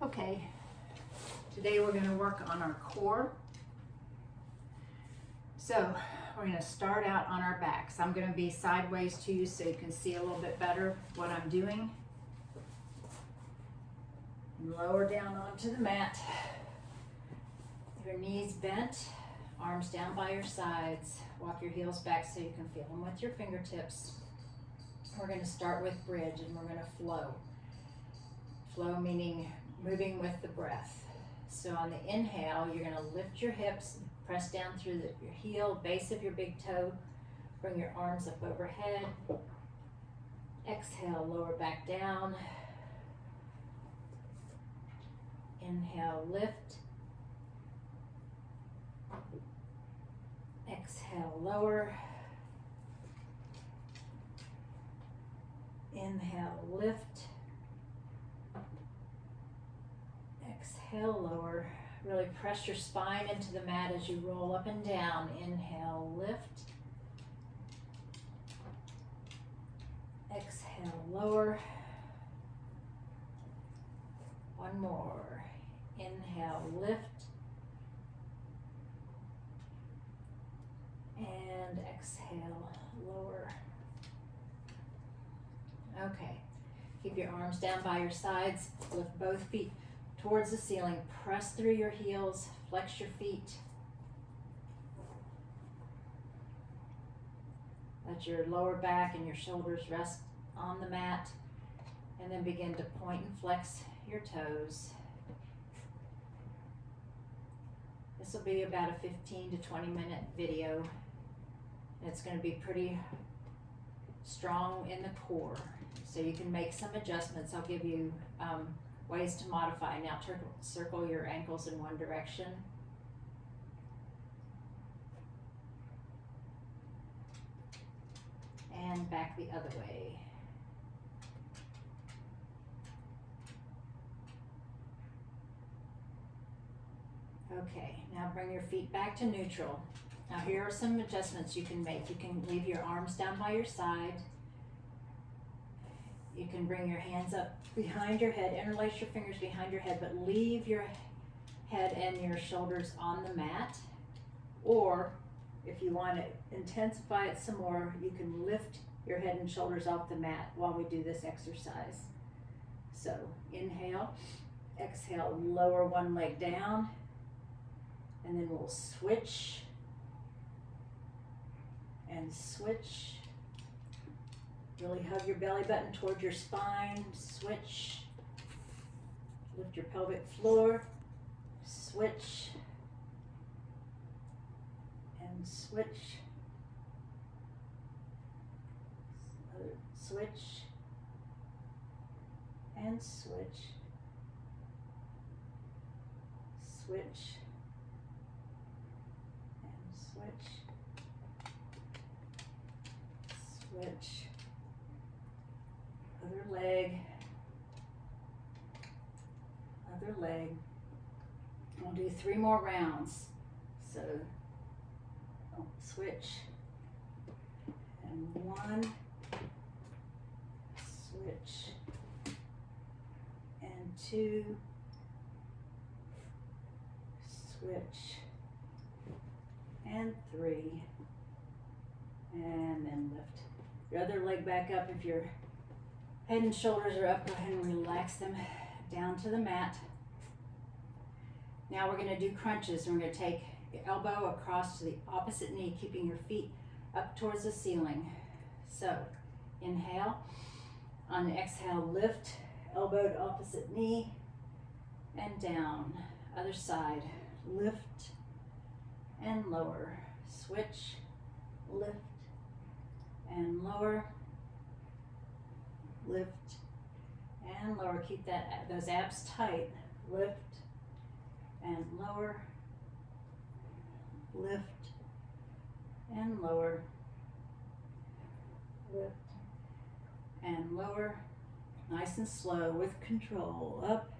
Okay, today we're going to work on our core. So we're going to start out on our backs. I'm going to be sideways to you so you can see a little bit better what I'm doing. Lower down onto the mat. Your knees bent, arms down by your sides. Walk your heels back so you can feel them with your fingertips. We're going to start with bridge and we're going to flow. Flow meaning moving with the breath. So on the inhale, you're going to lift your hips, press down through your heel, base of your big toe, bring your arms up overhead. Exhale, lower back down. Inhale, lift. Exhale, lower. Inhale, lift. Exhale, lower. Really press your spine into the mat as you roll up and down. Inhale, lift. Exhale, lower. One more. Inhale, lift. And exhale, lower. Okay. Keep your arms down by your sides. Lift both feet towards the ceiling. Press through your heels. Flex your feet. Let your lower back and your shoulders rest on the mat. And then begin to point and flex your toes. This will be about a 15 to 20 minute video. It's going to be pretty strong in the core. So you can make some adjustments. I'll give you ways to modify. Now circle your ankles in one direction. And back the other way. Okay, now bring your feet back to neutral. Now here are some adjustments you can make. You can leave your arms down by your side. You can bring your hands up behind your head, interlace your fingers behind your head, but leave your head and your shoulders on the mat. Or if you want to intensify it some more, you can lift your head and shoulders off the mat while we do this exercise. So inhale, exhale, lower one leg down, and then we'll switch and switch. Really hug your belly button toward your spine. Switch. Lift your pelvic floor. Switch. And switch. Switch. And switch. Switch. And switch. Switch. Other leg, other leg. We'll do 3 more rounds. So switch, and 1, switch, and 2, switch, and 3, and then lift. Your other leg back up. If your head and shoulders are up, go ahead and relax them down to the mat. Now we're going to do crunches. We're going to take your elbow across to the opposite knee, keeping your feet up towards the ceiling. So inhale. On the exhale, lift, elbow to opposite knee, and down. Other side, lift and lower. Switch, lift and lower. Lift and lower. Keep those abs tight. Lift and lower. Lift and lower. Lift and lower. Nice and slow with control. Up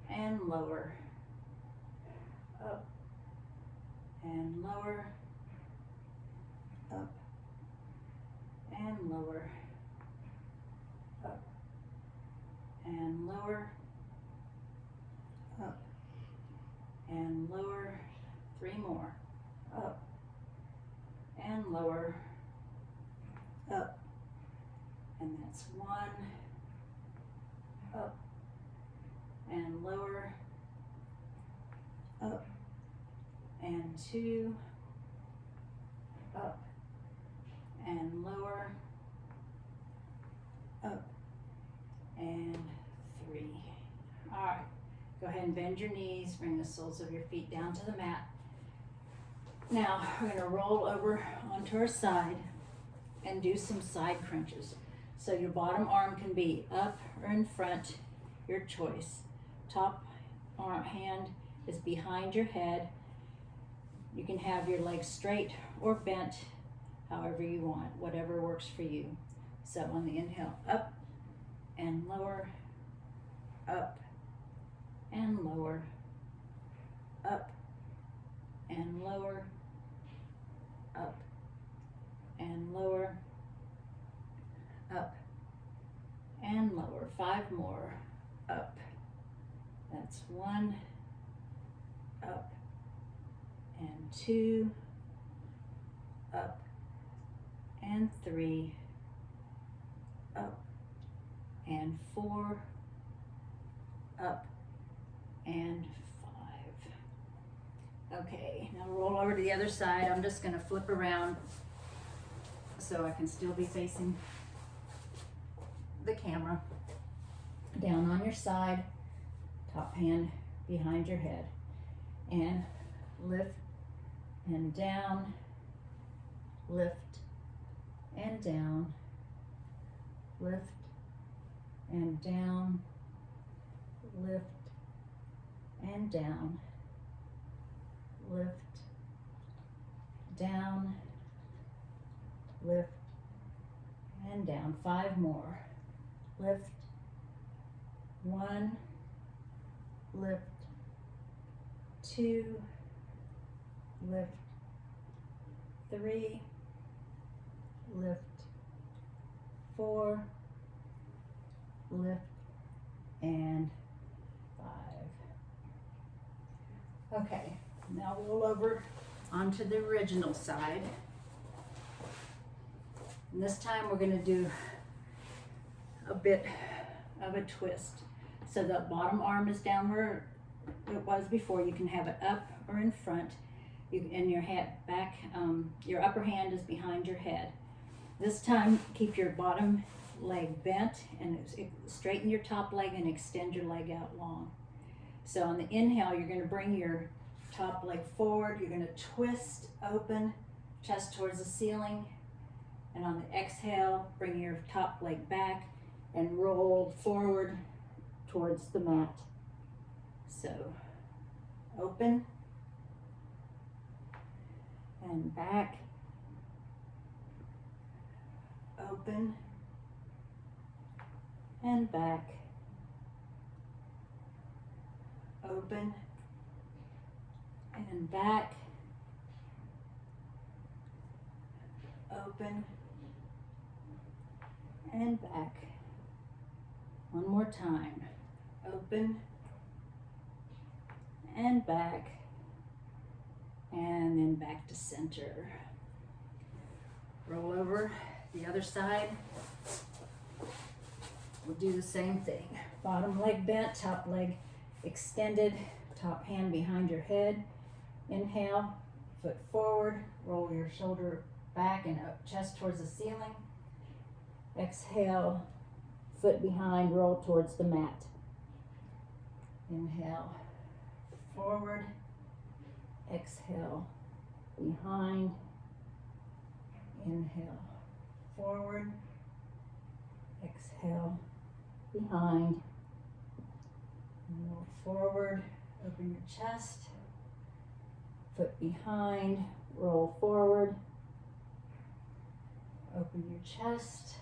and lower. Up and lower. Up and lower. Up and lower. up, and lower. 3 more, up, and lower, up, and that's 1, up, and lower, up, and 2, up, and lower, up, and 3. All right, go ahead and bend your knees, bring the soles of your feet down to the mat. Now we're going to roll over onto our side and do some side crunches. So your bottom arm can be up or in front, your choice. Top arm hand is behind your head. You can have your legs straight or bent, however you want, whatever works for you. So on the inhale, up and lower, up and lower, up and lower, up and lower, up and lower. 5 more, up. That's 1, up, and 2, up, and 3, up, and 4, up, and 5. Okay, now roll over to the other side. I'm just gonna flip around so I can still be facing the camera. Down on your side, top hand behind your head, and lift and down, lift and down, lift and down, lift and down, lift, down, lift and down. 5 more. Lift, 1, lift, 2, lift, 3, lift, 4, lift, and 5. Okay, now roll over onto the original side. And this time we're going to do a bit of a twist. So the bottom arm is down where it was before. You can have it up or in front. And your head back, your upper hand is behind your head. This time, keep your bottom leg bent and straighten your top leg and extend your leg out long. So on the inhale, you're going to bring your top leg forward. You're going to twist, open, chest towards the ceiling. And on the exhale, bring your top leg back and roll forward towards the mat. So open and back, open and back, open and back, open and back. One more time. Open and back, and then back to center. Roll over the other side. We'll do the same thing. Bottom leg bent, top leg extended, top hand behind your head. Inhale, foot forward, roll your shoulder back and up, chest towards the ceiling. Exhale, foot behind, roll towards the mat. Inhale, forward, exhale, behind, inhale, forward, exhale, behind, roll forward, open your chest, foot behind, roll forward, open your chest,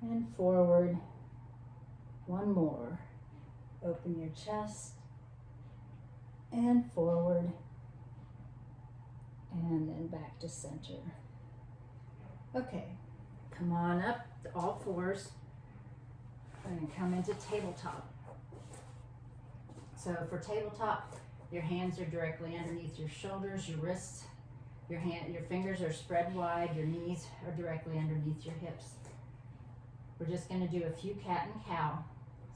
and forward. One more. Open your chest and forward, and then back to center. Okay, come on up to all fours. We're going to come into tabletop. So for tabletop, your hands are directly underneath your shoulders, your wrists, your fingers are spread wide, your knees are directly underneath your hips. We're just going to do a few cat and cow.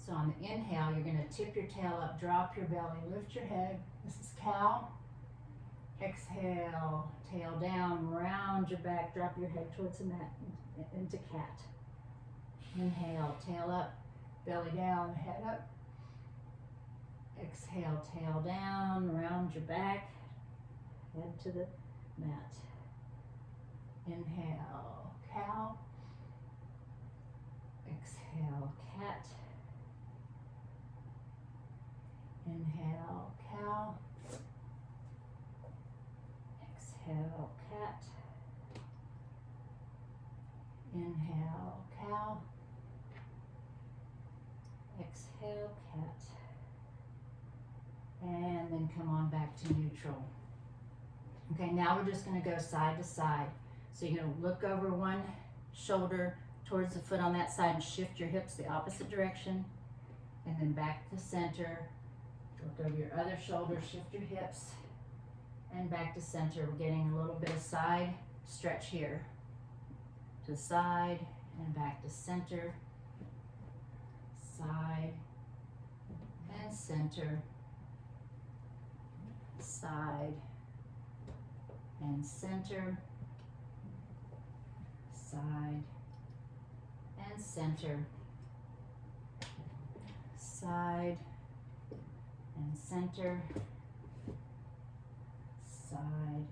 So on the inhale, you're going to tip your tail up, drop your belly, lift your head. This is cow. Exhale, tail down, round your back, drop your head towards the mat, into cat. Inhale, tail up, belly down, head up. Exhale, tail down, round your back, head to the mat. Inhale, cow. Exhale, cat. Inhale, cow. Exhale, cat. Inhale, cow. Exhale, cat. And then come on back to neutral. Okay, now we're just going to go side to side. So you're going to look over one shoulder towards the foot on that side and shift your hips the opposite direction. And then back to center. Look over your other shoulder, shift your hips. And back to center. We're getting a little bit of side stretch here. To the side and back to center. Side and center. Side and center. Side and center. Side and center. Side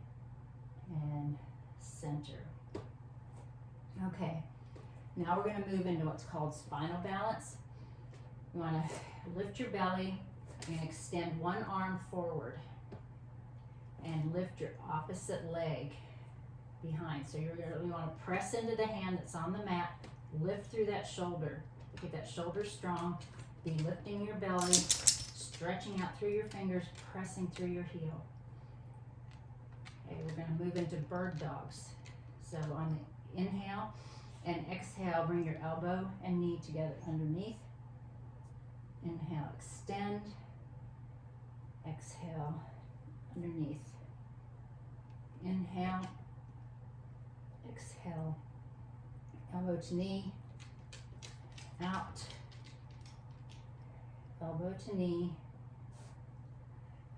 and center. Okay, now we're going to move into what's called spinal balance. You want to lift your belly and extend one arm forward and lift your opposite leg behind. So you want to press into the hand that's on the mat, lift through that shoulder, get that shoulder strong, be lifting your belly, stretching out through your fingers, pressing through your heel. Okay, we're going to move into bird dogs. So on the inhale and exhale, bring your elbow and knee together underneath. Inhale, extend. Exhale, underneath. Inhale, exhale, elbow to knee, out, elbow to knee,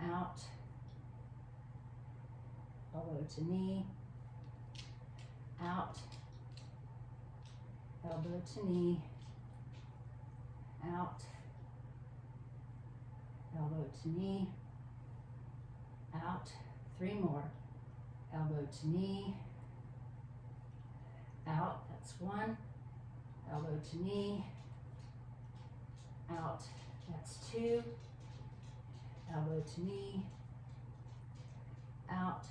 out, elbow to knee, out, elbow to knee, out, elbow to knee, out. 3 more. Elbow to knee, out. That's 1. Elbow to knee, out. That's 2. Elbow to knee, out.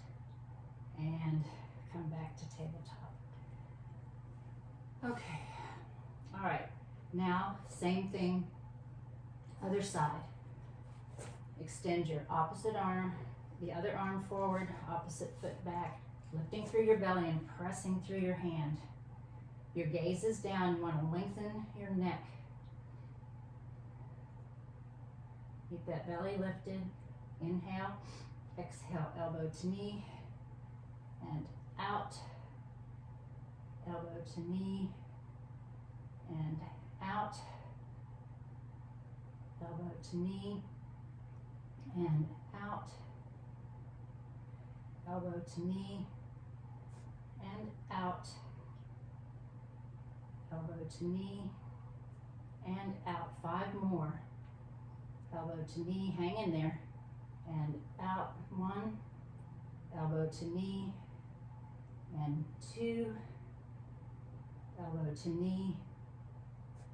And come back to tabletop. Okay. All right. Now, same thing, other side. Extend your opposite arm, the other arm forward, opposite foot back, lifting through your belly and pressing through your hand. Your gaze is down. You want to lengthen your neck. Keep that belly lifted. Inhale, exhale, elbow to knee, and out. Elbow to knee, and out. Elbow to knee, and out. Elbow to knee, and out. Elbow to knee, and out. 5 more. Elbow to knee, hang in there, and out. 1. Elbow to knee, and 2. Elbow to knee,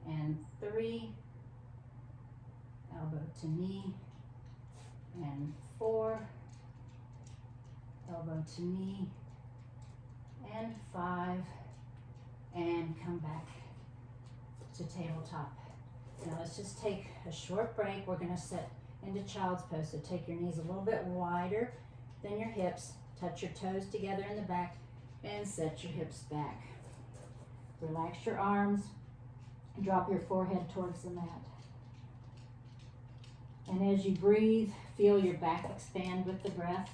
and 3. Elbow to knee, and 4. Elbow to knee, and 5. And come back to tabletop. Now let's just take a short break. We're going to set into child's pose. So take your knees a little bit wider than your hips. Touch your toes together in the back and set your hips back. Relax your arms. Drop your forehead towards the mat. And as you breathe, feel your back expand with the breath.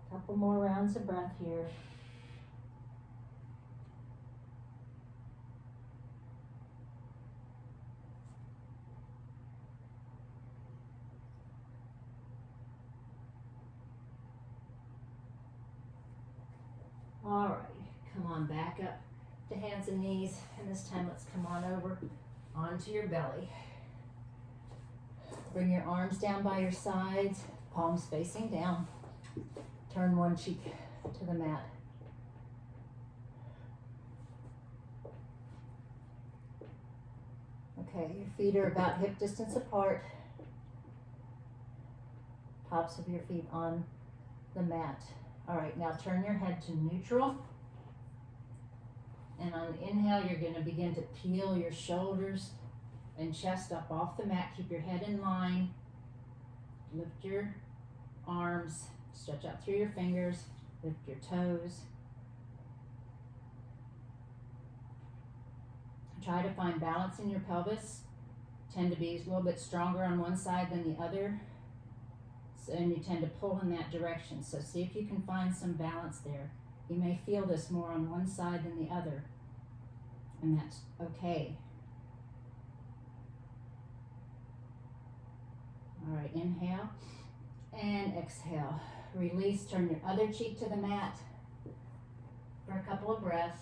Couple more rounds of breath here. All right, come on back up to hands and knees, and this time let's come on over onto your belly. Bring your arms down by your sides, palms facing down. Turn one cheek to the mat. Okay, your feet are about hip distance apart. Tops of your feet on the mat. All right, now turn your head to neutral. And on the inhale, you're going to begin to peel your shoulders and chest up off the mat. Keep your head in line. Lift your arms. Stretch out through your fingers. Lift your toes. Try to find balance in your pelvis. Tend to be a little bit stronger on one side than the other. And you tend to pull in that direction. So see if you can find some balance there. You may feel this more on one side than the other. And that's okay. All right, inhale and exhale. Release, turn your other cheek to the mat for a couple of breaths.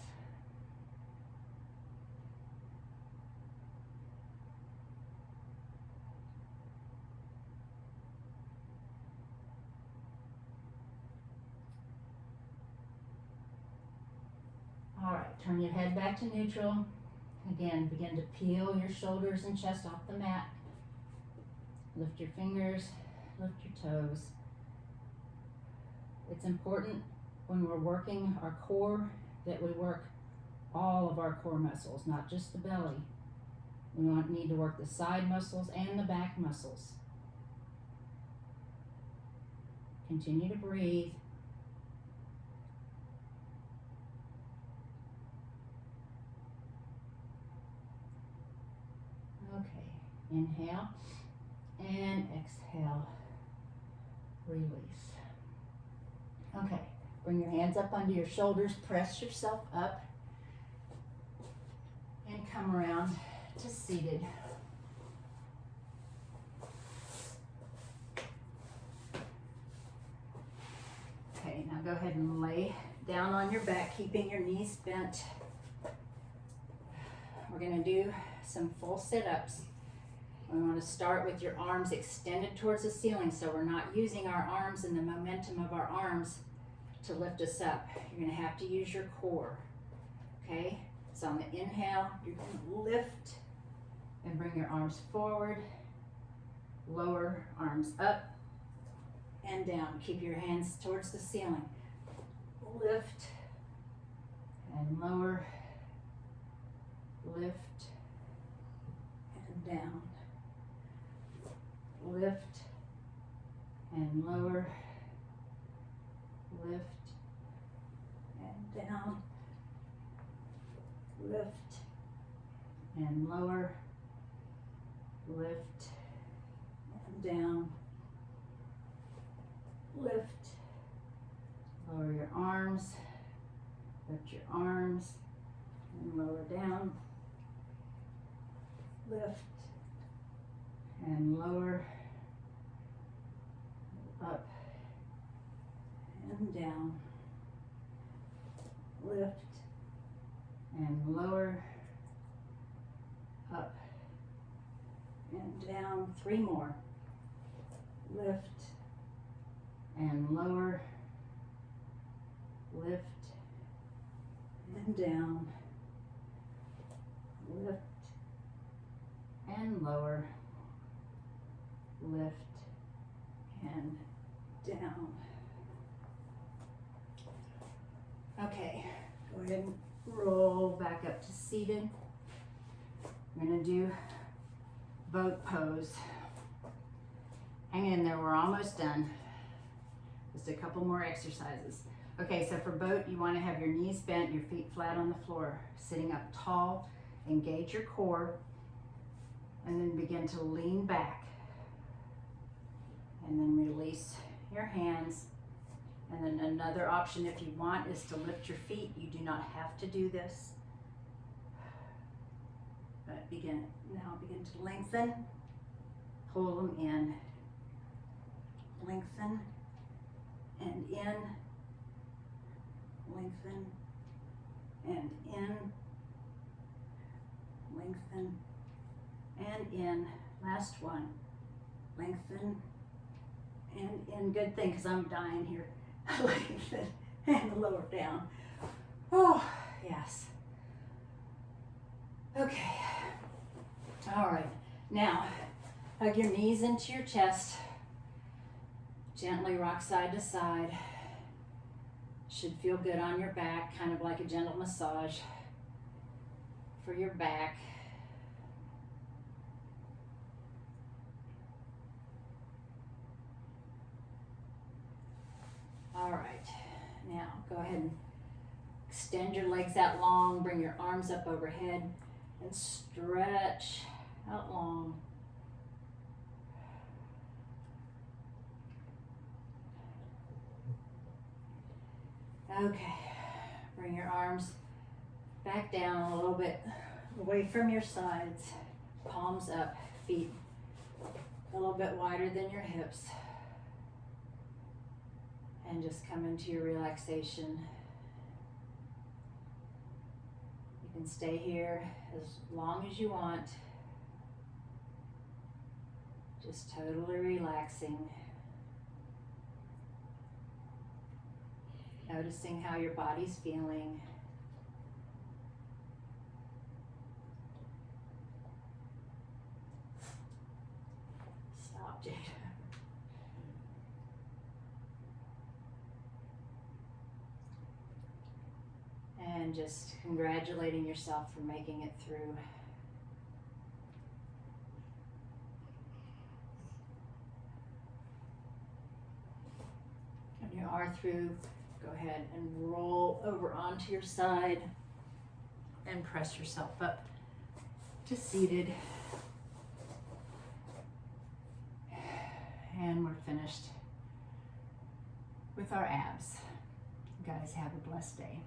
All right, turn your head back to neutral. Again, begin to peel your shoulders and chest off the mat. Lift your fingers, lift your toes. It's important when we're working our core that we work all of our core muscles, not just the belly. We need to work the side muscles and the back muscles. Continue to breathe. Okay, inhale and exhale. Release. Okay, bring your hands up under your shoulders, press yourself up, and come around to seated. Okay, now go ahead and lay down on your back, keeping your knees bent. We're going to do some full sit-ups. We want to start with your arms extended towards the ceiling, so we're not using our arms and the momentum of our arms to lift us up. You're going to have to use your core. Okay? So on the inhale, you're going to lift and bring your arms forward. Lower arms up and down. Keep your hands towards the ceiling. Lift and lower. Lift and down. Lift and lower. Lift and down. Lift and lower. Lift and down. Lift. Lower your arms. Lift your arms and lower down. Lift and lower. Up and down. Lift and lower. Up and down. 3 more. Lift and lower. Lift and down. Lift and lower. Lift and down. Okay, go ahead and Roll back up to seated. We're gonna do boat pose. Hang in there, we're almost done. Just a couple more exercises. Okay, so for boat, you wanna have your knees bent, your feet flat on the floor, sitting up tall, engage your core, and then begin to lean back. And then release your hands. And then another option, if you want, is to lift your feet. You do not have to do this. But begin to lengthen. Pull them in. Lengthen and in. Lengthen and in. Lengthen and in. Last one. Lengthen and in. Good thing, because I'm dying here. Lengthen and lower down. Oh, yes. Okay. All right. Now, hug your knees into your chest. Gently rock side to side. Should feel good on your back, kind of like a gentle massage for your back. All right, now go ahead and extend your legs out long, bring your arms up overhead, and stretch out long. Okay, bring your arms back down a little bit, away from your sides, palms up, feet a little bit wider than your hips. And just come into your relaxation. You can stay here as long as you want. Just totally relaxing. Noticing how your body's feeling. Stop, Jade. And just congratulating yourself for making it through. When you are through, go ahead and roll over onto your side and press yourself up to seated. And we're finished with our abs. You guys have a blessed day.